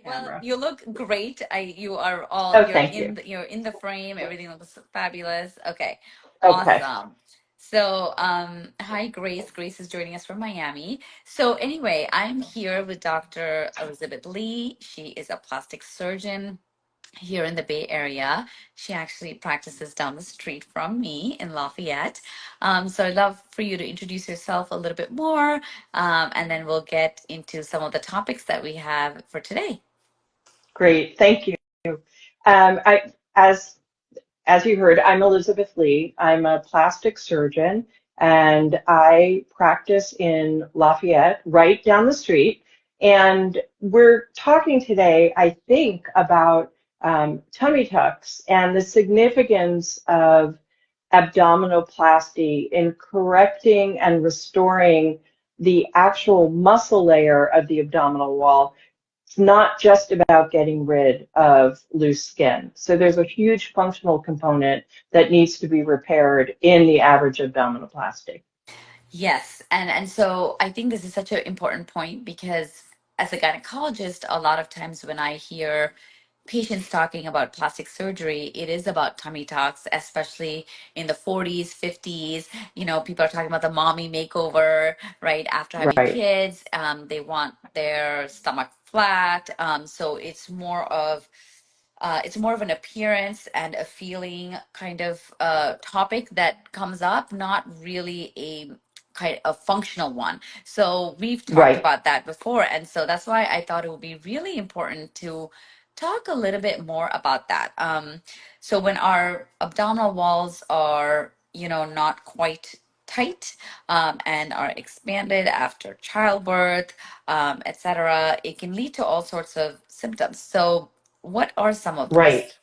Well, camera. you look great. You are all, Oh, thank you. you're in the frame. Everything looks fabulous. Okay, Okay, awesome. So, hi, Grace. Grace is joining us from Miami. So, anyway, I'm here with Dr. Elizabeth Lee. She is a plastic surgeon here in the Bay Area. She actually practices down the street from me in Lafayette. So I'd love for you to introduce yourself a little bit more, and then we'll get into some of the topics that we have for today. great. Thank you. I, as you heard, I'm Elizabeth Lee. I'm a plastic surgeon, and I practice in Lafayette, right down the street. And we're talking today, I think, about tummy tucks and the significance of abdominoplasty in correcting and restoring the actual muscle layer of the abdominal wall. It's not just about getting rid of loose skin. So there's a huge functional component that needs to be repaired in the average abdominoplasty. Yes, and so I think this is such an important point because as a gynecologist, a lot of times when I hear patients talking about plastic surgery, it is about tummy tucks, especially in the 40s, 50s. People are talking about the mommy makeover, right? After having Right, kids, they want their stomach flat. So it's more of an appearance and a feeling kind of topic that comes up, not really a kind of functional one. So we've talked right. about that before. And so that's why I thought it would be really important to talk a little bit more about that. So when our abdominal walls are, not quite tight, and are expanded after childbirth, etc., it can lead to all sorts of symptoms. So what are some of those? Right.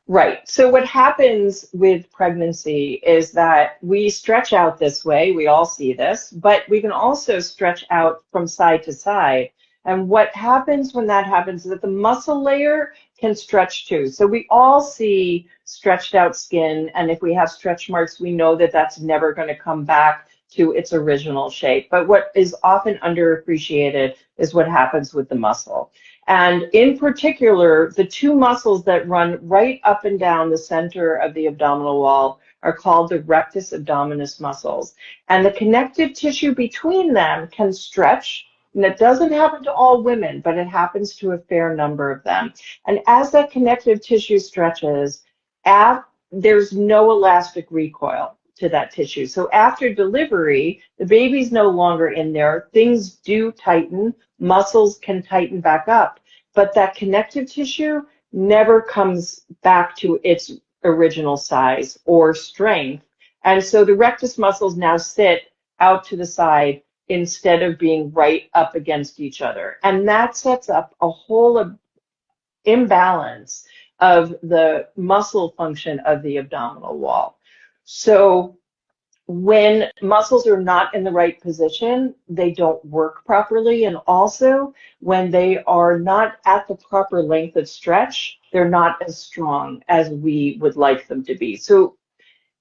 Right. So what happens with pregnancy is that we stretch out this way. We all see this, but we can also stretch out from side to side. And what happens when that happens is that the muscle layer can stretch too. So we all see stretched out skin. And if we have stretch marks, we know that that's never going to come back to its original shape. But what is often underappreciated is what happens with the muscle. And in particular, the two muscles that run right up and down the center of the abdominal wall are called the rectus abdominis muscles. And the connective tissue between them can stretch. And it doesn't happen to all women, but it happens to a fair number of them. And as that connective tissue stretches, there's no elastic recoil to that tissue. So after delivery, the baby's no longer in there. Things do tighten. Muscles can tighten back up, but that connective tissue never comes back to its original size or strength. And so the rectus muscles now sit out to the side instead of being right up against each other. And that sets up a whole imbalance of the muscle function of the abdominal wall. So when muscles are not in the right position, they don't work properly. And also, when they are not at the proper length of stretch, they're not as strong as we would like them to be. So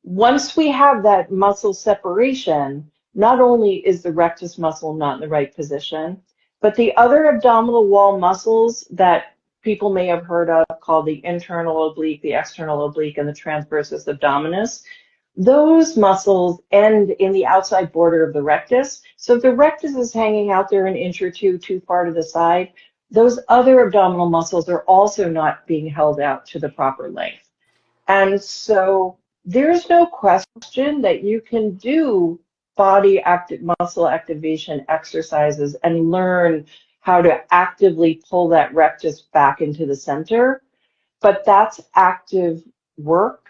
once we have that muscle separation, not only is the rectus muscle not in the right position, but the other abdominal wall muscles that people may have heard of, called the internal oblique, the external oblique, and the transversus abdominis, those muscles end in the outside border of the rectus. So if the rectus is hanging out there an inch or two too far to the side, those other abdominal muscles are also not being held out to the proper length. And so there's no question that you can do muscle activation exercises and learn how to actively pull that rectus back into the center, but that's active work.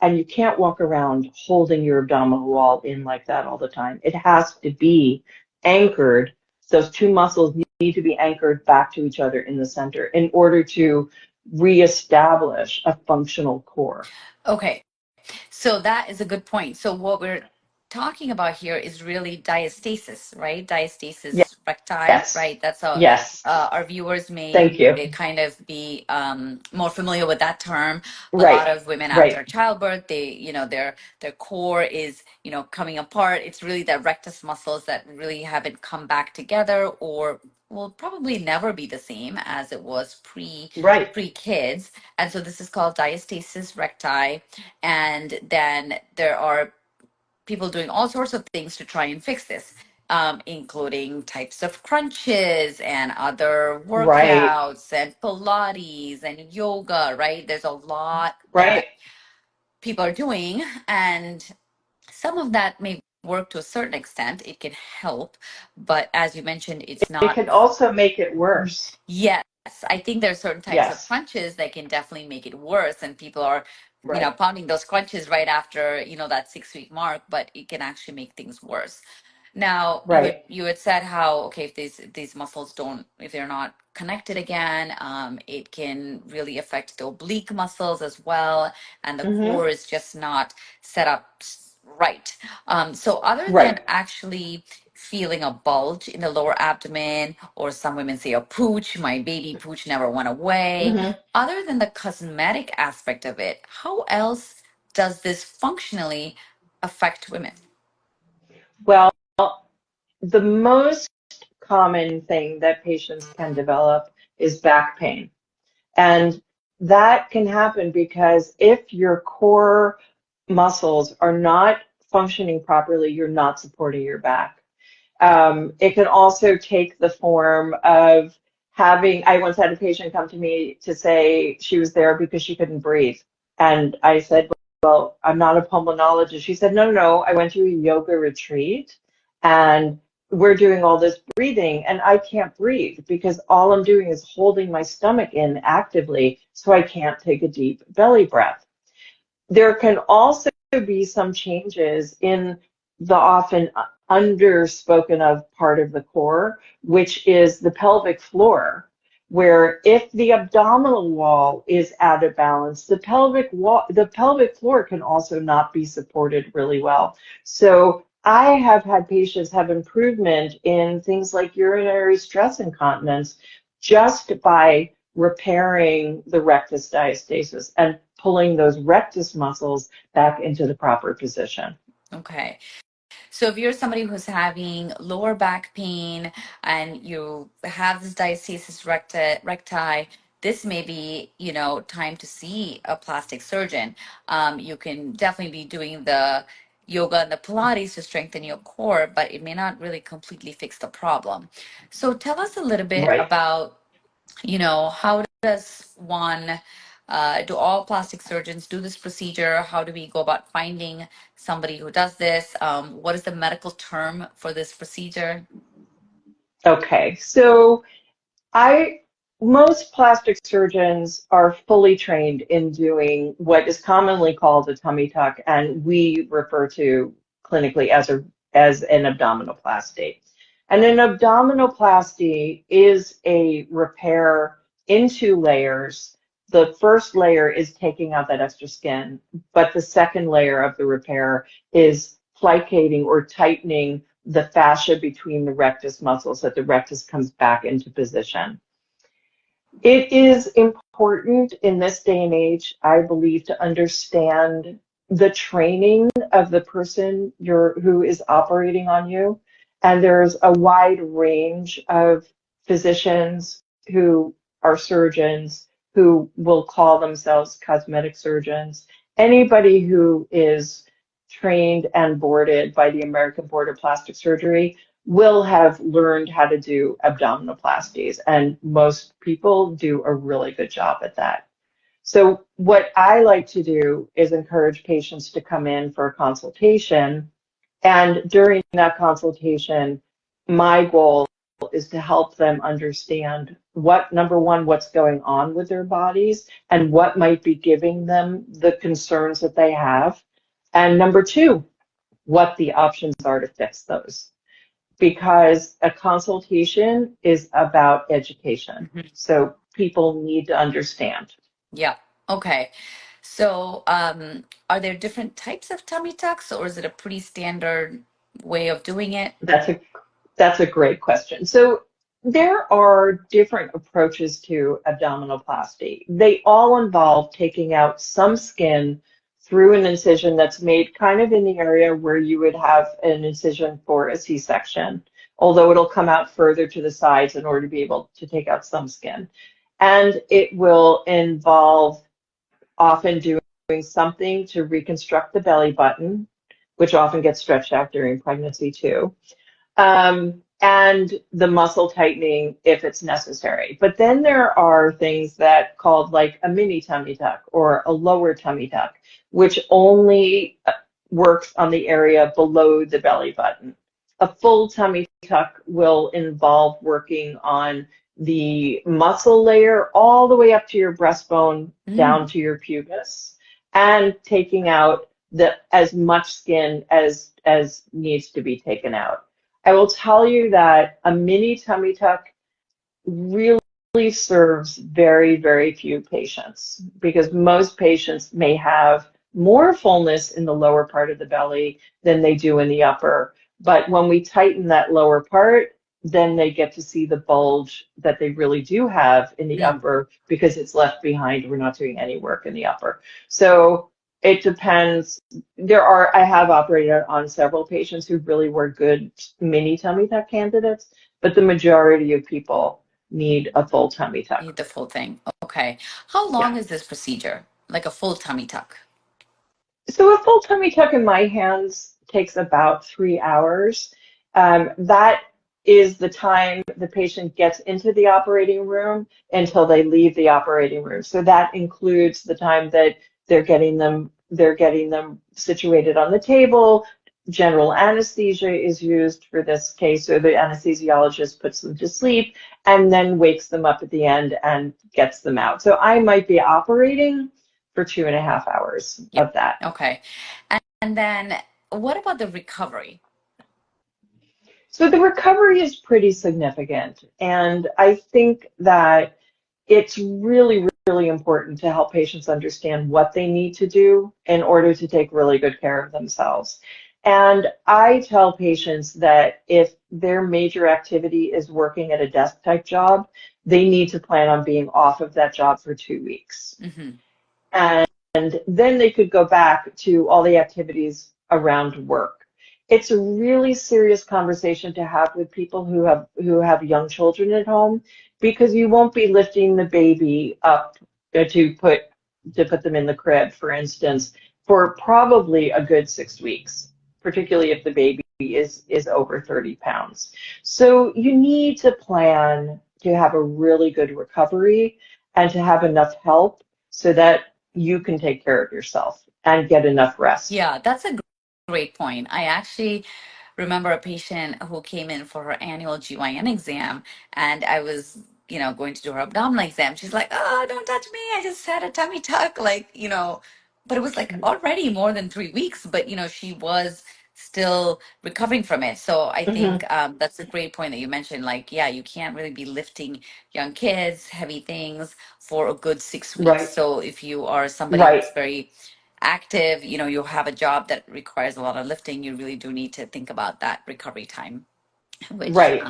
And you can't walk around holding your abdominal wall in like that all the time. It has to be anchored. Those two muscles need to be anchored back to each other in the center in order to reestablish a functional core. Okay, so that is a good point. So what we're talking about here is really diastasis, right? Diastasis recti, Yes, right? That's a yes. our viewers may Thank you. kind of be more familiar with that term. A Right, lot of women right, after childbirth, their core is coming apart. It's really the rectus muscles that really haven't come back together, or will probably never be the same as it was Right. pre-kids. And so this is called diastasis recti. And then there are people doing all sorts of things to try and fix this, including types of crunches and other Right. workouts and Pilates and yoga, right? There's a lot Right. that people are doing, and some of that may work to a certain extent. It can help, but as you mentioned, it's It not. can also make it worse. Yes, I think there are certain types of Yes. crunches that can definitely make it worse, and people are, Right. pounding those crunches right after, that 6 week mark, but it can actually make things worse. Now, Right. you had said how, okay, if these muscles don't, if they're not connected again, it can really affect the oblique muscles as well, and the Mm-hmm. core is just not set up right. So other than Right. actually feeling a bulge in the lower abdomen, or some women say a pooch, my baby pooch never went away. Mm-hmm. Other than the cosmetic aspect of it, how else does this functionally affect women? Well, the most common thing that patients can develop is back pain. And that can happen because if your core muscles are not functioning properly, you're not supporting your back. It can also take the form of I once had a patient come to me to say she was there because she couldn't breathe. And I said, well, I'm not a pulmonologist. She said, no, no, no. I went to a yoga retreat and we're doing all this breathing and I can't breathe because all I'm doing is holding my stomach in actively, so I can't take a deep belly breath. There can also be some changes in the often underspoken of part of the core, which is the pelvic floor, where if the abdominal wall is out of balance, the pelvic floor can also not be supported really well. So I have had patients have improvement in things like urinary stress incontinence just by repairing the rectus diastasis and pulling those rectus muscles back into the proper position. Okay. So if you're somebody who's having lower back pain and you have this diastasis recti, this may be, time to see a plastic surgeon. You can definitely be doing the yoga and the Pilates to strengthen your core, but it may not really completely fix the problem. So tell us a little bit Right. about, how does one, do all plastic surgeons do this procedure? How do we go about finding somebody who does this? What is the medical term for this procedure? Okay. So I most plastic surgeons are fully trained in doing what is commonly called a tummy tuck, and we refer to clinically as an abdominoplasty. And an abdominoplasty is a repair in two layers. The first layer is taking out that extra skin, but the second layer of the repair is plicating or tightening the fascia between the rectus muscles so that the rectus comes back into position. It is important in this day and age, I believe, to understand the training of the person who is operating on you. And there's a wide range of physicians who are surgeons who will call themselves cosmetic surgeons. Anybody who is trained and boarded by the American Board of Plastic Surgery will have learned how to do abdominoplasties, and most people do a really good job at that. So what I like to do is encourage patients to come in for a consultation, and during that consultation, my goal is to help them understand number one, what's going on with their bodies and what might be giving them the concerns that they have, and number two, what the options are to fix those, because a consultation is about education. Mhm. So people need to understand. Yeah. Okay. So, are there different types of tummy tucks, or is it a pretty standard way of doing it? That's a great question. So there are different approaches to abdominoplasty. They all involve taking out some skin through an incision that's made kind of in the area where you would have an incision for a C-section. although it'll come out further to the sides in order to be able to take out some skin. And it will involve often doing something to reconstruct the belly button, which often gets stretched out during pregnancy too, and the muscle tightening if it's necessary. But then there are things that called like a mini tummy tuck or a lower tummy tuck, which only works on the area below the belly button. A full tummy tuck will involve working on the muscle layer all the way up to your breastbone, down to your pubis, and taking out as much skin as needs to be taken out. I will tell you that a mini tummy tuck really serves very, very few patients, because most patients may have more fullness in the lower part of the belly than they do in the upper. But when we tighten that lower part, then they get to see the bulge that they really do have in the upper, because it's left behind. We're not doing any work in the upper. So it depends. I have operated on several patients who really were good mini tummy tuck candidates, but the majority of people need a full tummy tuck. Need the full thing. Okay. How long is this procedure? Like a full tummy tuck? So a full tummy tuck in my hands takes about 3 hours. That is the time the patient gets into the operating room until they leave the operating room. So that includes the time that they're getting them situated on the table. General anesthesia is used for this case, so the anesthesiologist puts them to sleep and then wakes them up at the end and gets them out. So I might be operating for 2.5 hours of that. Okay. And then what about the recovery? So the recovery is pretty significant. And I think that it's really, really important to help patients understand what they need to do in order to take really good care of themselves. And I tell patients that if their major activity is working at a desk type job, they need to plan on being off of that job for 2 weeks. And then they could go back to all the activities around work. It's a really serious conversation to have with people who have young children at home, because you won't be lifting the baby up to put them in the crib, for instance, for probably a good 6 weeks, particularly if the baby is over 30 pounds. So you need to plan to have a really good recovery and to have enough help so that you can take care of yourself and get enough rest. Yeah, that's a great point. I actually remember a patient who came in for her annual GYN exam, and I was, going to do her abdominal exam. She's like, "Oh, don't touch me. I just had a tummy tuck." But it was like already more than 3 weeks, but she was still recovering from it. So I think that's a great point that you mentioned. Like, yeah, you can't really be lifting young kids, heavy things for a good 6 weeks. Right. So if you are somebody who's very active, you have a job that requires a lot of lifting, you really do need to think about that recovery time. Right.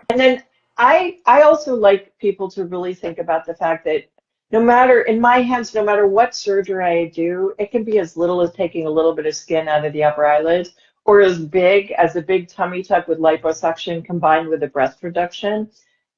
And then I also like people to really think about the fact that in my hands, no matter what surgery I do, it can be as little as taking a little bit of skin out of the upper eyelids, or as big as a big tummy tuck with liposuction combined with a breast reduction.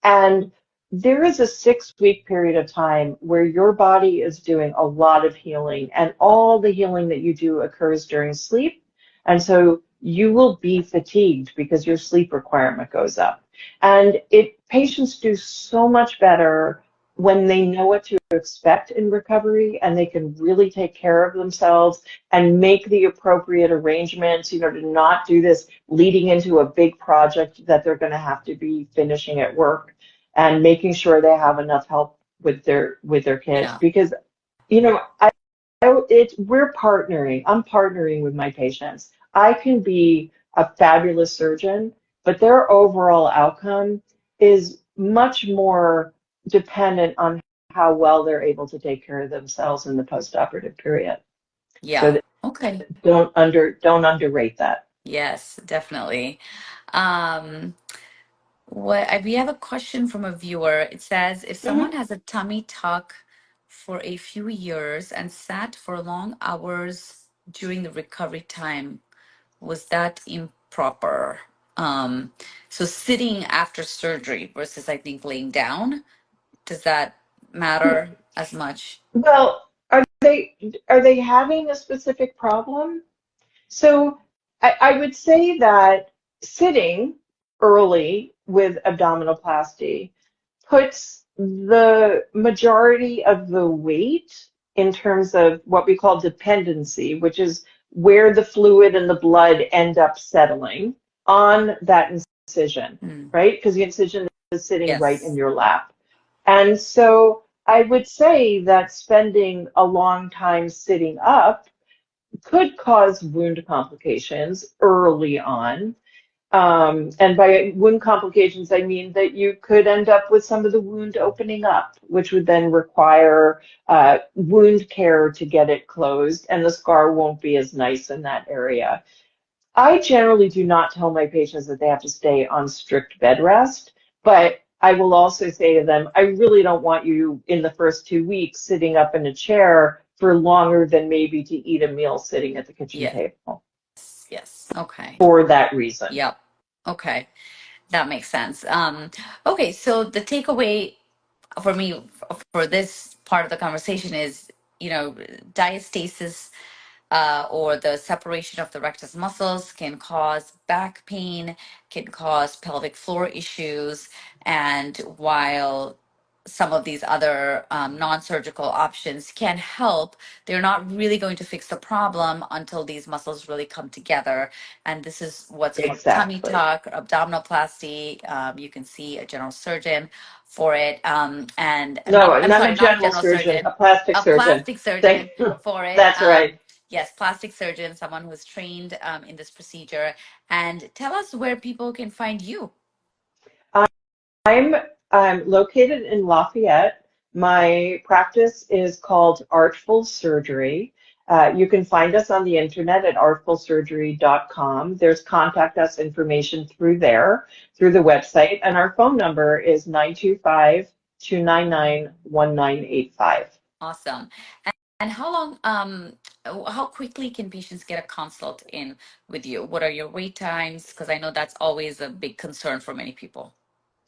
And there is a 6-week period of time where your body is doing a lot of healing, and all the healing that you do occurs during sleep. And so you will be fatigued because your sleep requirement goes up. And patients do so much better when they know what to expect in recovery, and they can really take care of themselves and make the appropriate arrangements, to not do this leading into a big project that they're going to have to be finishing at work, and making sure they have enough help with their kids. Because, we're partnering. I'm partnering with my patients. I can be a fabulous surgeon, but their overall outcome is much more dependent on how well they're able to take care of themselves in the postoperative period. Yeah. So okay. Don't underrate that. Yes, definitely. We have a question from a viewer. It says, if someone has a tummy tuck for a few years and sat for long hours during the recovery time, was that improper? So sitting after surgery versus, I think, laying down, does that matter as much? Well, are they having a specific problem? So I would say that sitting early with abdominoplasty puts the majority of the weight in terms of what we call dependency, which is where the fluid and the blood end up settling on that incision, Mm. right? Because the incision is sitting right in Yes. your lap. And so I would say that spending a long time sitting up could cause wound complications early on. And by wound complications, I mean that you could end up with some of the wound opening up, which would then require wound care to get it closed, and the scar won't be as nice in that area. I generally do not tell my patients that they have to stay on strict bed rest, but I will also say to them, I really don't want you in the first 2 weeks sitting up in a chair for longer than maybe to eat a meal sitting at the kitchen Yes. table Yes. Okay. for that reason. Yep. Okay. That makes sense. Okay. So the takeaway for me for this part of the conversation is, diastasis or the separation of the rectus muscles can cause back pain, can cause pelvic floor issues. And while some of these other non-surgical options can help, they're not really going to fix the problem until these muscles really come together. And this is what's called tummy Exactly. tuck, abdominoplasty. You can see a general surgeon for it. And not, No, I'm not a sorry, not a general general surgeon, surgeon, a plastic a surgeon. plastic surgeon Thank, for it. that's right. Yes, plastic surgeon, someone who's trained in this procedure. And tell us where people can find you. I'm located in Lafayette. My practice is called Artful Surgery. You can find us on the internet at artfulsurgery.com. There's contact us information through there, through the website, and our phone number is 925-299-1985. Awesome. And how long, how quickly can patients get a consult in with you? What are your wait times? Because I know that's always a big concern for many people.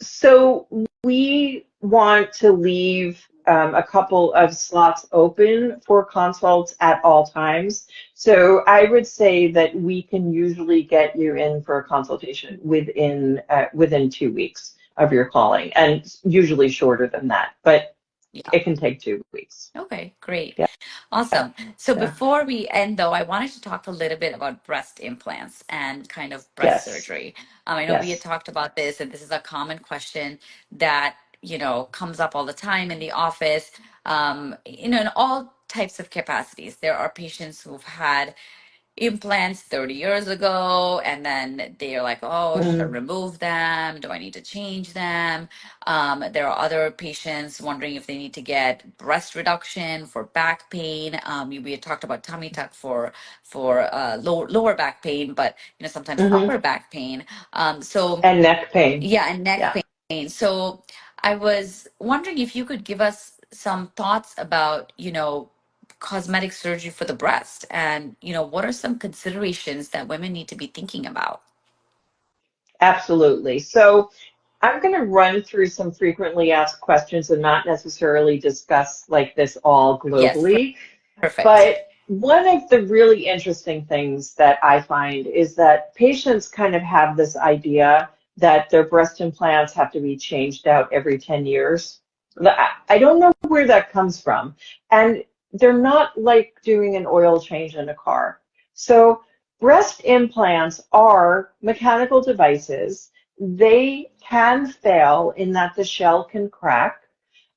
So we want to leave a couple of slots open for consults at all times. So I would say that we can usually get you in for a consultation within 2 weeks of your calling, and usually shorter than that, but Yeah. it can take 2 weeks. Okay, great. Yeah, Awesome. So yeah, before we end, though, I wanted to talk a little bit about breast implants and kind of breast yes, surgery. I know we had yes. talked about this, and this is a common question that, comes up all the time in the office, in all types of capacities. There are patients who've had implants 30 years ago, and then they're like, oh, should I Mm, remove them? Do I need to change them? There are other patients wondering if they need to get breast reduction for back pain. We had talked about tummy tuck for lower back pain, but sometimes mhm. upper back pain. So And neck pain. yeah, and neck Yeah. pain. So I was wondering if you could give us some thoughts about, cosmetic surgery for the breast, and, what are some considerations that women need to be thinking about? Absolutely. So I'm going to run through some frequently asked questions and not necessarily discuss like this all Yes, globally. perfect. But one of the really interesting things that I find is that patients kind of have this idea that their breast implants have to be changed out every 10 years. I don't know where that comes from. And they're not like doing an oil change in a car. So breast implants are mechanical devices. They can fail in that the shell can crack.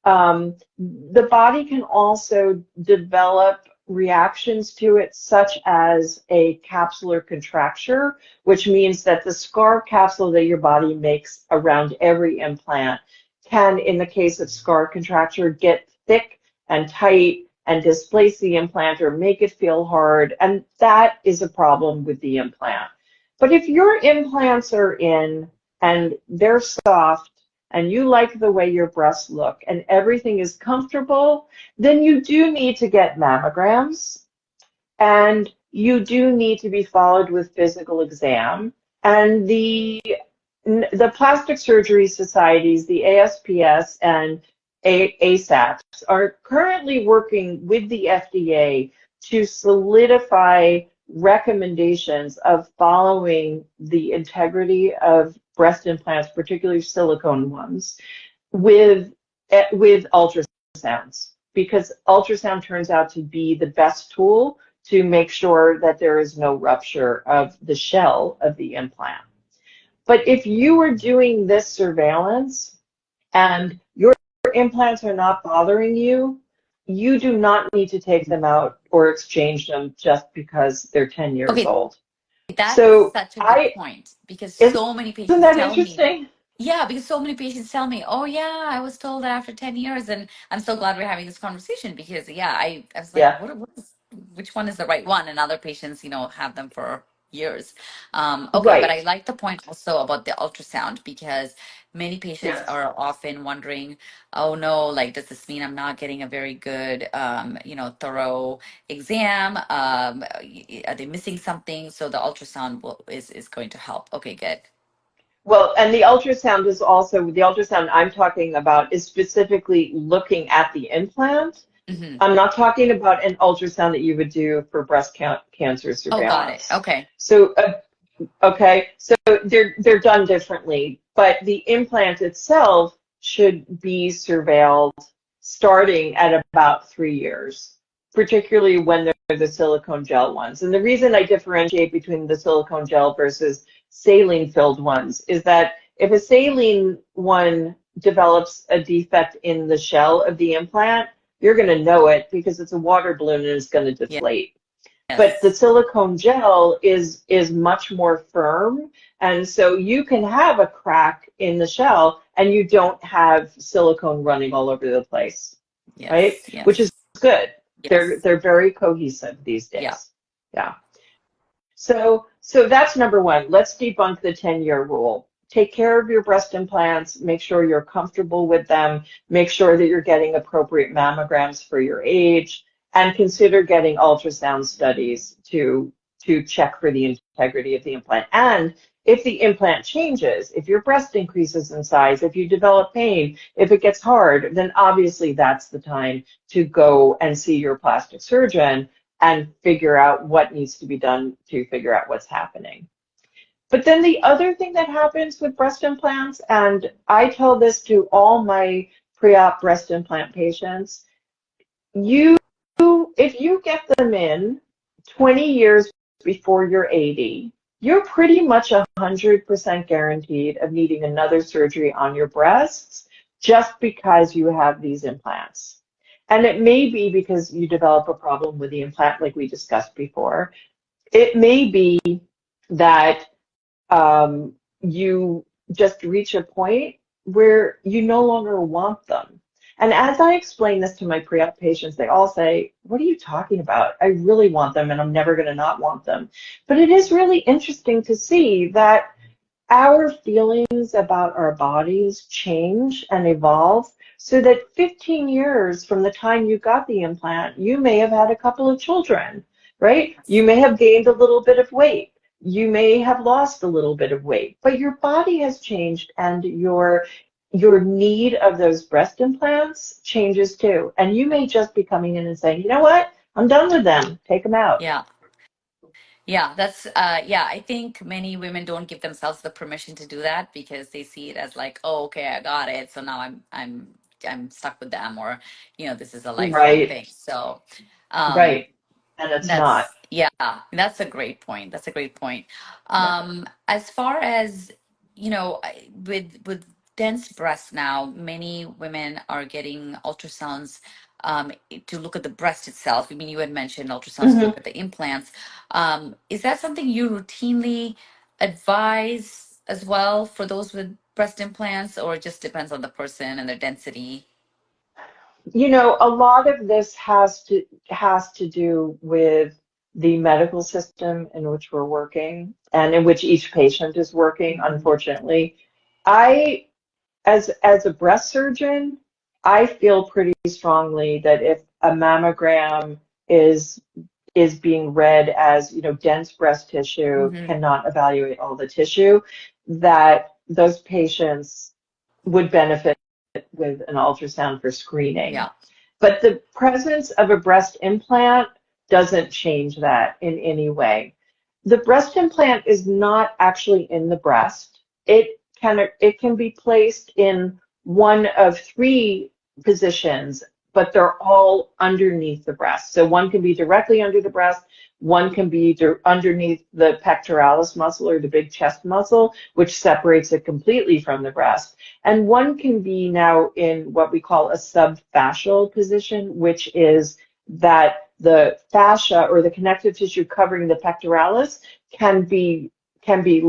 The body can also develop reactions to it, such as a capsular contracture, which means that the scar capsule that your body makes around every implant can, in the case of scar contracture, get thick and tight and displace the implant or make it feel hard. And that is a problem with the implant. But if your implants are in and they're soft, and you like the way your breasts look and everything is comfortable, then you do need to get mammograms and you do need to be followed with physical exam. And the plastic surgery societies, the ASPS and ASAPs, are currently working with the FDA to solidify recommendations of following the integrity of breast implants, particularly silicone ones, with ultrasounds, because ultrasound turns out to be the best tool to make sure that there is no rupture of the shell of the implant. But if you are doing this surveillance and your implants are not bothering you, you do not need to take them out or exchange them just because they're 10 years Okay, old. that's So such a good point, because isn't so many patients that tell me, interesting? yeah, because so many patients tell me, oh yeah, I was told that after 10 years. And I'm so glad we're having this conversation, because yeah, I was like, Yeah, which one is the right one? And other patients, have them for years. Okay, but I right. like the point also about the ultrasound, because many patients Yes. are often wondering, oh no, like, does this mean I'm not getting a very good, thorough exam? Are they missing something? So the ultrasound is going to help. Okay, good. Well, and the ultrasound I'm talking about is specifically looking at the implant. Hmm. I'm not talking about an ultrasound that you would do for breast cancer Oh, got it. surveillance. Okay. So, okay, so they're done differently, but the implant itself should be surveilled starting at about 3 years, particularly when they're the silicone gel ones. And the reason I differentiate between the silicone gel versus saline-filled ones is that if a saline one develops a defect in the shell of the implant, you're going to know it because it's a water balloon and it's going to deflate. But the Yes. silicone gel is much more firm, and so you can have a crack in the shell and you don't have silicone running all over the place, right? Yes. Which is Yes. good. They're Yes. they're very cohesive these Yeah. days. Yeah. So that's number one. Let's debunk the 10-year rule. Take care of your breast implants, make sure you're comfortable with them, make sure that you're getting appropriate mammograms for your age, and consider getting ultrasound studies to check for the integrity of the implant. And if the implant changes, if your breast increases in size, if you develop pain, if it gets hard, then obviously that's the time to go and see your plastic surgeon and figure out what needs to be done to figure out what's happening. But then the other thing that happens with breast implants, and I tell this to all my pre-op breast implant patients, you, if you get them in 20 years before you're 80, you're pretty much 100% guaranteed of needing another surgery on your breasts just because you have these implants. And it may be because you develop a problem with the implant, like we discussed before. It may be that you just reach a point where you no longer want them. And as I explain this to my pre-op patients, they all say, what are you talking about? I really want them and I'm never going to not want them. But it is really interesting to see that our feelings about our bodies change and evolve, so that 15 years from the time you got the implant, you may have had a couple of children, right? You may have gained a little bit of weight. You may have lost a little bit of weight, but your body has changed and your need of those breast implants changes too. And you may just be coming in and saying, you know what? I'm done with them. Take them out. Yeah. Yeah, that's yeah, I think many women don't give themselves the permission to do that, because they see it as like, oh, okay, I got it. So now I'm stuck with them, or this is a lifelong Right, thing. So um right. And it's not. that's, yeah, that's a great point. That's a great point. Yeah. As far as, with dense breasts now, many women are getting ultrasounds to look at the breast itself. I mean, you had mentioned ultrasounds to Mhm. look at the implants. Is that something you routinely advise as well for those with breast implants, or it just depends on the person and their density? A lot of this has to do with the medical system in which we're working and in which each patient is working, Mhm. unfortunately. I, as a breast surgeon, I feel pretty strongly that if a mammogram is is being read as, dense breast tissue, Hmm. cannot evaluate all the tissue, that those patients would benefit with an ultrasound for screening. Yeah. But the presence of a breast implant doesn't change that in any way. The breast implant is not actually in the breast. It can be placed in one of three positions, but they're all underneath the breast. So one can be directly under the breast, one can be underneath the pectoralis muscle or the big chest muscle, which separates it completely from the breast. And one can be now in what we call a subfascial position, which is that the fascia or the connective tissue covering the pectoralis can be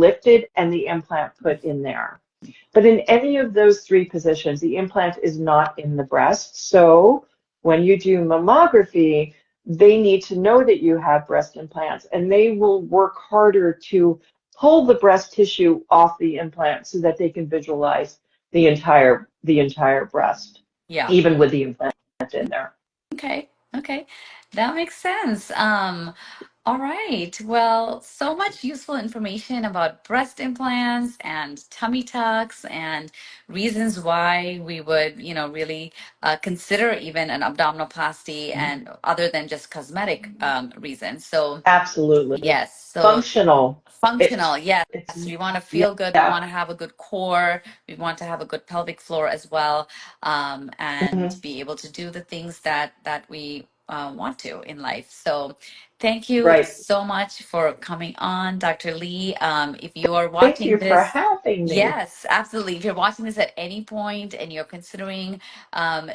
lifted and the implant put in there. But in any of those three positions, the implant is not in the breast. So when you do mammography, they need to know that you have breast implants, and they will work harder to pull the breast tissue off the implant so that they can visualize the entire breast, Yeah. even with the implant in there. Okay. Okay. That makes sense. All right. Well, so much useful information about breast implants and tummy tucks and reasons why we would, really consider even an abdominoplasty and other than just cosmetic reasons. So, Absolutely. yes. So, Functional. functional, yes. It's We want to feel good. We yeah. want to have a good core. We want to have a good pelvic floor as well, and Mhm. be able to do the things that we want to in life. So, thank you Right. so much for coming on, Dr. Lee. If you are Thank watching you for this, having me. yes, absolutely. If you're watching this at any point and you're considering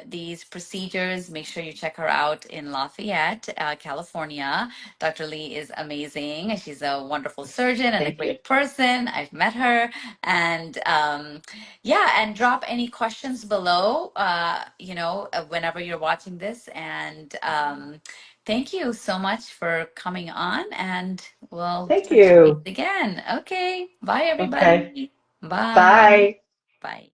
these procedures, make sure you check her out in Lafayette, California. Dr. Lee is amazing. She's a wonderful surgeon and a Thank you. great person. I've met her. And yeah, and drop any questions below, whenever you're watching this. And thank you so much for coming on, and we'll Thank touch base you. again. Okay. Bye, Okay. everybody. Bye. Bye. Bye.